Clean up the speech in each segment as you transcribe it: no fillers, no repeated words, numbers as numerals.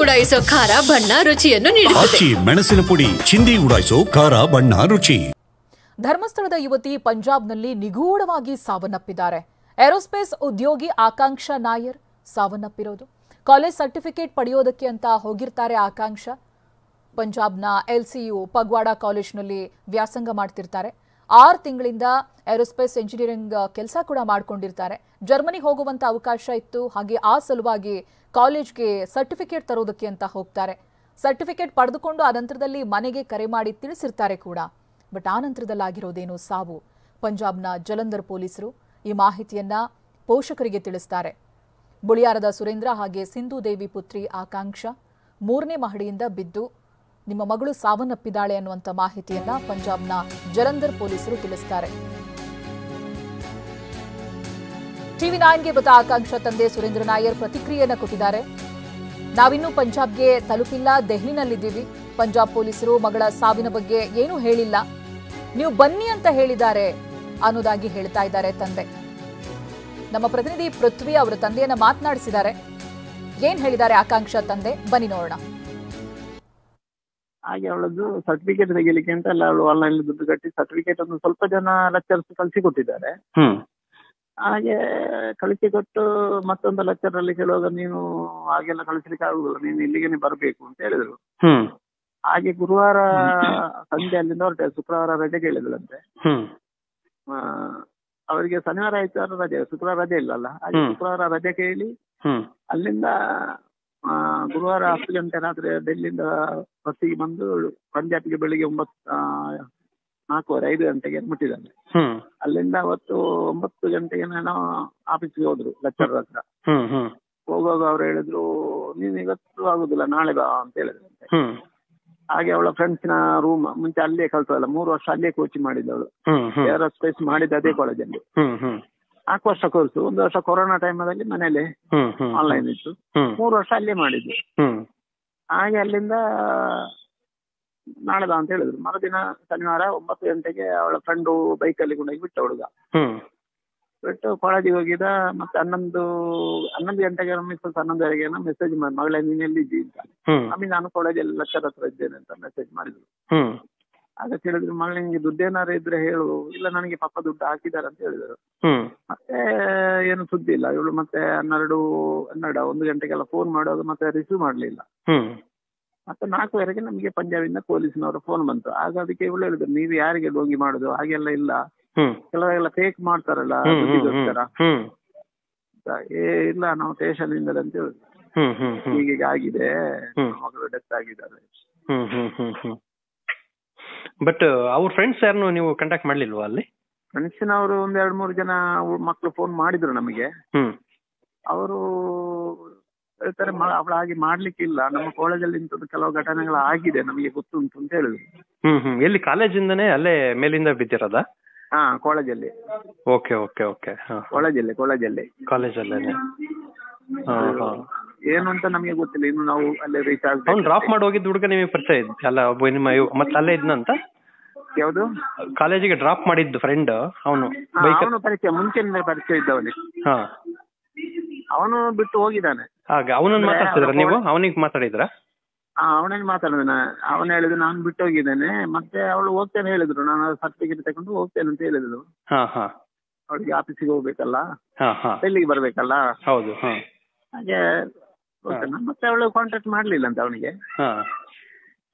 ಉಡಾಯಿಸೋ ಖಾರ ಬಣ್ಣ ರುಚಿಯನ್ನು ನೀಡುತ್ತದೆ. ಮೆಣಸಿನ ಪುಡಿ ಚಿಂದಿ ಉಡಾಯಿಸೋ ಖಾರ ಬಣ್ಣ ರುಚಿ. ಧರ್ಮಸ್ಥಳದ ಯುವತಿ ಪಂಜಾಬ್ನಲ್ಲಿ ನಿಗೂಢವಾಗಿ ಸಾವನ್ನಪ್ಪಿದ್ದಾರೆ. ಏರೋಸ್ಪೇಸ್ ಉದ್ಯೋಗಿ ಆಕಾಂಕ್ಷಾ ನಾಯರ್ ಸಾವನ್ನಪ್ಪಿರೋದು. ಕಾಲೇಜ್ ಸರ್ಟಿಫಿಕೇಟ್ ಪಡೆಯೋದಕ್ಕೆ ಅಂತ ಹೋಗಿರ್ತಾರೆ ಆಕಾಂಕ್ಷಾ. ಪಂಜಾಬ್ನ LCU ಪಗ್ವಾಡ ಕಾಲೇಜ್ನಲ್ಲಿ ವ್ಯಾಸಂಗ ಮಾಡ್ತಿರ್ತಾರೆ. 6 ತಿಂಗಳಿಂದ ಏರೋಸ್ಪೇಸ್ ಇಂಜಿನಿಯರಿಂಗ್ ಕೆಲಸ ಕೂಡ ಮಾಡ್ಕೊಂಡಿರ್ತಾರೆ. ಜರ್ಮನಿಗೆ ಹೋಗುವಂತ ಅವಕಾಶ ಇತ್ತು. ಹಾಗೆ ಆ ಸಲುವಾಗಿ ಕಾಲೇಜ್ಗೆ ಸರ್ಟಿಫಿಕೇಟ್ ತರೋದಕ್ಕೆ ಅಂತ ಹೋಗ್ತಾರೆ. ಸರ್ಟಿಫಿಕೇಟ್ ಪಡೆದುಕೊಂಡು ಆ ನಂತರದಲ್ಲಿ ಮನೆಗೆ ಕರೆ ಮಾಡಿ ತಿಳಿಸಿರ್ತಾರೆ ಕೂಡ. ಬಟ್ ಆ ನಂತರದಲ್ಲಾಗಿರೋದೇನು ಸಾವು. ಪಂಜಾಬ್ನ ಜಲಂಧರ್ ಪೊಲೀಸರು ಈ ಮಾಹಿತಿಯನ್ನ ಪೋಷಕರಿಗೆ ತಿಳಿಸ್ತಾರೆ. ಬುಳಿಯಾರದ ಸುರೇಂದ್ರ ಹಾಗೆ ಸಿಂಧು ದೇವಿ ಪುತ್ರಿ ಆಕಾಂಕ್ಷಾ 3ನೇ ಮಹಡಿಯಿಂದ ಬಿದ್ದು ನಿಮ್ಮ ಮಗಳು ಸಾವನ್ನಪ್ಪಿದ್ದಾಳೆ ಅನ್ನುವಂಥ ಮಾಹಿತಿಯನ್ನ ಪಂಜಾಬ್ನ ಜಲಂಧರ್ ಪೊಲೀಸರು ತಿಳಿಸ್ತಾರೆ. TV9ಗೆ ಮೃತ ಆಕಾಂಕ್ಷಾ ತಂದೆ ಸುರೇಂದ್ರ ನಾಯರ್ ಪ್ರತಿಕ್ರಿಯೆಯನ್ನು ಕೊಟ್ಟಿದ್ದಾರೆ. ನಾವಿನ್ನೂ ಪಂಜಾಬ್ಗೆ ತಲುಪಿಲ್ಲ, ದೆಹಲಿನಲ್ಲಿದ್ದೀವಿ. ಪಂಜಾಬ್ ಪೊಲೀಸರು ಮಗಳ ಸಾವಿನ ಬಗ್ಗೆ ಏನೂ ಹೇಳಿಲ್ಲ, ನೀವು ಬನ್ನಿ ಅಂತ ಹೇಳಿದ್ದಾರೆ ಅನ್ನೋದಾಗಿ ಹೇಳ್ತಾ ಇದ್ದಾರೆ ತಂದೆ. ನಮ್ಮ ಪ್ರತಿನಿಧಿ ಪೃಥ್ವಿ ಅವರ ತಂದೆಯನ್ನ ಮಾತನಾಡಿಸಿದ್ದಾರೆ. ಏನ್ ಹೇಳಿದ್ದಾರೆ ಆಕಾಂಕ್ಷಾ ತಂದೆ, ಬನ್ನಿ ನೋಡೋಣ. ಹಾಗೆ ಅವಳದ್ದು ಸರ್ಟಿಫಿಕೇಟ್ ತೆಗಿಲಿಕ್ಕೆ ಅಂತ ಎಲ್ಲ ಅವಳು ಆನ್ಲೈನ್ ದುಡ್ಡು ಕಟ್ಟಿ ಸರ್ಟಿಫಿಕೇಟ್ ಅನ್ನು ಸ್ವಲ್ಪ ಜನ ಲೆಕ್ಚರ್ಸ್ ಕಳಿಸಿ ಕೊಟ್ಟಿದ್ದಾರೆ. ಹಾಗೆ ಕಳಿಸಿ ಕೊಟ್ಟು ಮತ್ತೊಂದು ಲೆಕ್ಚರ್ ಅಲ್ಲಿ ಕೇಳುವಾಗ ನೀನು ಹಾಗೆಲ್ಲ ಕಳಿಸ್ಲಿಕ್ಕೆ ಆಗುದಿಲ್ಲ, ನೀನು ಇಲ್ಲಿಗೆ ಬರಬೇಕು ಅಂತ ಹೇಳಿದ್ರು. ಹಾಗೆ ಗುರುವಾರ ಸಂಜೆ ಅಲ್ಲಿಂದ ಹೊರಟೆ. ಶುಕ್ರವಾರ ರಜೆ ಕೇಳಿದ್ರಂತೆ. ಅವರಿಗೆ ಶನಿವಾರ ಆಯ್ತಾರ ರಜೆ, ಶುಕ್ರವಾರ ರಜೆ ಇಲ್ಲಲ್ಲ. ಹಾಗೆ ಶುಕ್ರವಾರ ರಜೆ ಕೇಳಿ ಅಲ್ಲಿಂದ ಗುರುವಾರ 10 ಗಂಟೆ ರಾತ್ರಿ ಡೆಲ್ಲಿಯಿಂದ ಬಸ್ಸಿಗೆ ಬಂದು ಪಂಜಾಬ್ಗೆ ಬೆಳಿಗ್ಗೆ 4:45 ಗಂಟೆಗೆ ಮುಟ್ಟಿದ್ದಾನೆ. ಅಲ್ಲಿಂದ ಅವತ್ತು 9 ಗಂಟೆಗೆ ನಾವು ಆಫೀಸ್ಗೆ ಹೋದ್ರು ಲೆಕ್ಚರ್ ಹತ್ರ. ಹೋಗುವಾಗ ಅವ್ರು ಹೇಳಿದ್ರು ನೀನು ಇವತ್ತು ಆಗುದಿಲ್ಲ, ನಾಳೆ ಬಾ ಅಂತ ಹೇಳಿದ್ರಂತೆ. ಹಾಗೆ ಅವಳ ಫ್ರೆಂಡ್ಸ್ನ ರೂಮ್ ಮುಂಚೆ ಅಲ್ಲೇ ಕಲ್ತಲ್ಲ, 3 ವರ್ಷ ಅಲ್ಲೇ ಕೋಚಿಂಗ್ ಮಾಡಿದ್ದವಳು. ಏರೋಸ್ಪೇಸ್ ಮಾಡಿದ ಅದೇ ಕಾಲೇಜಲ್ಲಿ 4 ವರ್ಷ ಕೋರ್ಸು. 1 ವರ್ಷ ಕೊರೋನಾ ಟೈಮಲ್ಲಿ ಮನೇಲಿ ಆನ್ಲೈನ್ ಇತ್ತು. 3 ವರ್ಷ ಅಲ್ಲೇ ಮಾಡಿದ್ದು. ಹಾಗೆ ಅಲ್ಲಿಂದ ನಾಳೆ ಬಾ ಅಂತ ಹೇಳಿದ್ರು. ಮರುದಿನ ಶನಿವಾರ 9 ಗಂಟೆಗೆ ಅವಳ ಫ್ರೆಂಡು ಬೈಕಲ್ಲಿ ಕೊಂಡೋಗಿ ಬಿಟ್ಟ ಹುಡುಗ. ಬಿಟ್ಟು ಕಾಲೇಜಿಗೆ ಹೋಗಿದ. ಮತ್ತೆ 11 ಗಂಟೆಗೆ ಮಿಸ್ಸಸ್ 11:30ಗೆ ಮೆಸೇಜ್ ಮಾಡಿ, ಮಗಳೇ ನೀನ್ ಎಲ್ಲಿದ್ದಿ ಅಂತ. ಆಮೇಲೆ ನಾನು ಕಾಲೇಜಲ್ಲಿ ಲೆಕ್ಚರ್ ಹತ್ರ ಇದ್ದೇನೆ ಅಂತ ಮೆಸೇಜ್ ಮಾಡಿದ್ರು. ಆಗ ಕೇಳಿದ್ರು, ಮಗಳ ನಿಂಗೆ ದುಡ್ಡೇನಾರು ಇದ್ರೆ ಹೇಳು, ಇಲ್ಲ ನನಗೆ ಪಪ್ಪ ದುಡ್ಡು ಹಾಕಿದಾರೆ ಅಂತ ಹೇಳಿದ್ರು. ಮತ್ತೆ ಏನು ಸುದ್ದಿ ಇಲ್ಲ ಇವಳು. ಮತ್ತೆ 1 ಗಂಟೆಗೆಲ್ಲ ಫೋನ್ ಮಾಡುವಾಗ ಮತ್ತೆ ರಿಸೀವ್ ಮಾಡ್ಲಿಲ್ಲ. ಮತ್ತೆ 4:30ಗೆ ನಮಗೆ ಪಂಜಾಬಿಂದ ಪೊಲೀಸ್ನವರು ಫೋನ್ ಬಂತು. ಆಗ ಅದಕ್ಕೆ ಇವಳು ಹೇಳಿದ್ರು, ನೀವು ಯಾರಿಗೆ ಡೋಂಗಿ ಮಾಡುದು, ಹಾಗೆಲ್ಲ ಇಲ್ಲ, ಕೆಲವೆಲ್ಲ ಫೇಕ್ ಮಾಡ್ತಾರಲ್ಲ ದುಡ್ಡಿಗೋಸ್ಕರ. ಇಲ್ಲ ನಾವು ಸ್ಟೇಷನ್ ಇಂದ ಅಂತ ಹೇಳಿದ್ರು. ಹೀಗೆ ಆಗಿದೆ, ಮಗಳು ಡೆತ್ ಆಗಿದ್ದಾರೆ. ಬಟ್ ಅವ್ರ ಫ್ರೆಂಡ್ಸ್ ಯಾರನ್ನು ನೀವು ಕಾಂಟ್ಯಾಕ್ಟ್ ಮಾಡ್ಲಿಲ್ವಾ ಅಲ್ಲಿ? ಫ್ರೆಂಡ್ಸಿನವರು 1-2-3 ಜನ ಮಕ್ಕಳು ಫೋನ್ ಮಾಡಿದ್ರು ನಮಗೆ. ಅವರು ಹೇಳ್ತಾರೆ ಅವಳ ಹಾಗೆ ಮಾಡ್ಲಿಕ್ಕಿಲ್ಲ, ನಮ್ಮ ಕಾಲೇಜಲ್ಲಿ ಇಂಥದ್ದು ಕೆಲವು ಘಟನೆಗಳು ಆಗಿದೆ, ನಮಗೆ ಗೊತ್ತುಂಟು ಅಂತ ಹೇಳಿದ್ರು. ಎಲ್ಲಿ ಕಾಲೇಜಿಂದನೇ ಅಲ್ಲೇ ಮೇಲಿಂದ ಬಿದ್ದಿರೋದಾ? ಕಾಲೇಜಲ್ಲಿ. Okay okay okay. ಕಾಲೇಜಲ್ಲಿ ಏನು ಅಂತ ನಮಗೆ ಗೊತ್ತಿಲ್ಲ ಇನ್ನು. ನಾವು ಅಲ್ಲೇ ರೀಚ್ ಆಗ. ಅವ್ನು ಡ್ರಾಪ್ ಮಾಡಿ ಹೋಗಿದ್ದ ಹುಡುಗ ನಿಮಗೆ ಪರಿಚಯ ಇದ್ದ ಅಲ್ಲ, ಮತ್ತೆ ಅಲ್ಲೇ ಇದ್ನಂತ? ಯಾವುದು? ಕಾಲೇಜಿಗೆ ಡ್ರಾಪ್ ಮಾಡಿದ್ದು ಫ್ರೆಂಡ್ ಅವನು? ಅವನು ಪರಿಚಯ, ಮುಂಚೆನೇ ಪರಿಚಯ ಇದ್ದವನಿಗೆ. ಅವನು ಬಿಟ್ಟು ಹೋಗಿದ್ದಾನೆ. ಹಾಗೆ ಅವನನ್ನು ಮಾತಾಡ್ತಿದ್ರ ನೀವು? ಅವನಿಗೆ ಮಾತಾಡಿದ್ರ? ಅವನಲ್ಲಿ ಮಾತಾಡಿದ. ಅವನು ಹೇಳಿದ್ರು ನಾನು ಬಿಟ್ಟು ಹೋಗಿದ್ದೇನೆ. ಮತ್ತೆ ಅವಳು ಹೋಗ್ತೇನೆ ಹೇಳಿದ್ರು, ನಾನು ಸರ್ಟಿಫಿಕೇಟ್ ತಗೊಂಡು ಹೋಗ್ತೇನೆ ಅಂತ ಹೇಳಿದ್ರು. ಅವಳಿಗೆ ಆಫೀಸಿಗೆ ಹೋಗ್ಬೇಕಲ್ಲ, ಡೆಲ್ಲಿಗೆ ಬರ್ಬೇಕಲ್ಲ. ಹೌದು. ಹಾಗೆ ಮತ್ತೆ ಅವಳು ಕಾಂಟ್ಯಾಕ್ಟ್ ಮಾಡ್ಲಿಲ್ಲ ಅಂತ ಅವನಿಗೆ.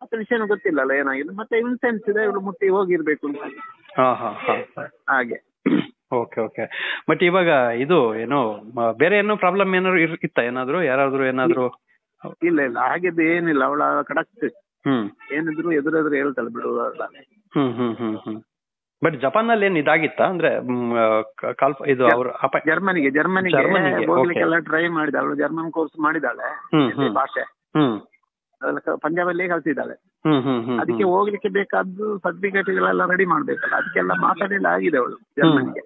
ಮತ್ತೆ ವಿಷಯನೂ ಗೊತ್ತಿಲ್ಲಲ್ಲ ಏನಾಗಿದೆ. ಮತ್ತೆ ಇನ್ಸೆನ್ಸ್ ಇದೆ, ಇವಳು ಮುಟ್ಟಿ ಹೋಗಿರ್ಬೇಕು ಅಂತ. ಹಾಗೆ. Okay okay. ಬಟ್ ಇವಾಗ ಇದು ಏನೋ ಬೇರೆ ಏನೋ ಪ್ರಾಬ್ಲಮ್ ಏನಾದ್ರು ಇತ್ತ? ಯಾರಾದ್ರೂ ಏನಾದ್ರು? ಇಲ್ಲ ಹಾಗೆದ್ದು ಏನಿಲ್ಲ. ಅವಳ ಕಡಕ್ ಏನಿದ್ರು ಎದುರೆದುರು ಹೇಳ್ತಾಳೆ ಬಿಡುವ. ಬಟ್ ಜಪಾನ್ ಅಲ್ಲಿ ಏನ್ ಇದಾಗಿತ್ತ ಅಂದ್ರೆ ಇದು ಜರ್ಮನಿಗೆ ಹೋಗ್ಲಿಕ್ಕೆಲ್ಲ ಟ್ರೈ ಮಾಡಿದ. ಅವಳು ಜರ್ಮನ್ ಕೋರ್ಸ್ ಮಾಡಿದಾಳೆ, ಭಾಷೆ ಪಂಜಾಬಲ್ಲೇ ಕಲ್ತಿದ್ದಾಳೆ. ಅದಕ್ಕೆ ಹೋಗ್ಲಿಕ್ಕೆ ಬೇಕಾದ್ದು ಸರ್ಟಿಫಿಕೇಟ್ಗಳೆಲ್ಲ ರೆಡಿ ಮಾಡ್ಬೇಕಲ್ಲ, ಅದಕ್ಕೆಲ್ಲ ಮಾತಾಡಿಲ್ಲ ಆಗಿದೆ ಅವಳು ಜರ್ಮನಿಗೆ.